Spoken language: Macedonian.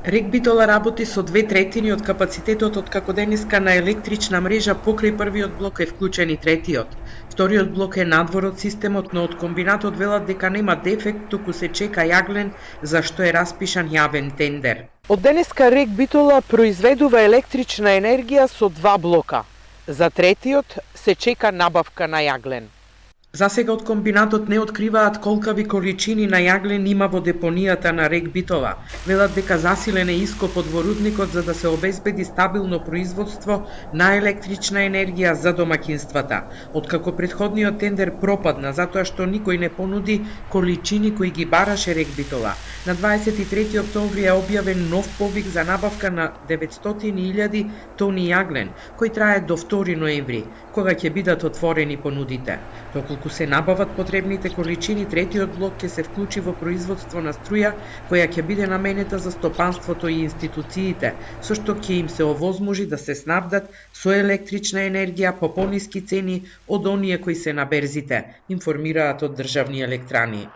РЕК Битола работи со 2/3 од капацитетот откако денеска на електрична мрежа покрај првиот блок е вклучен и третиот. Вториот блок е надвор од системот, но од комбинатот велат дека нема дефект, туку се чека јаглен за што е распишан јавен тендер. Од денеска РЕК Битола произведува електрична енергија со 2 блока. За третиот се чека набавка на јаглен. За сега од комбинатот не откриваат колкави количини на јаглен има во депонијата на РЕК Битола. Велат дека засилен е ископот во рудникот за да се обезбеди стабилно производство на електрична енергија за домаќинствата. Откако претходниот тендер пропадна затоа што никој не понуди количини кои ги бараше РЕК Битола, на 23 октомври е објавен нов повик за набавка на 900.000 тони јаглен, кој трае до 2 ноември, кога ќе бидат отворени понудите. Доколку се набават потребните количини, третиот блок ќе се вклучи во производство на струја која ќе биде наменета за стопанството и институциите, со што ќе им се овозможи да се снабдат со електрична енергија по пониски цени од оние кои се на берзите, информираат од државни електрани.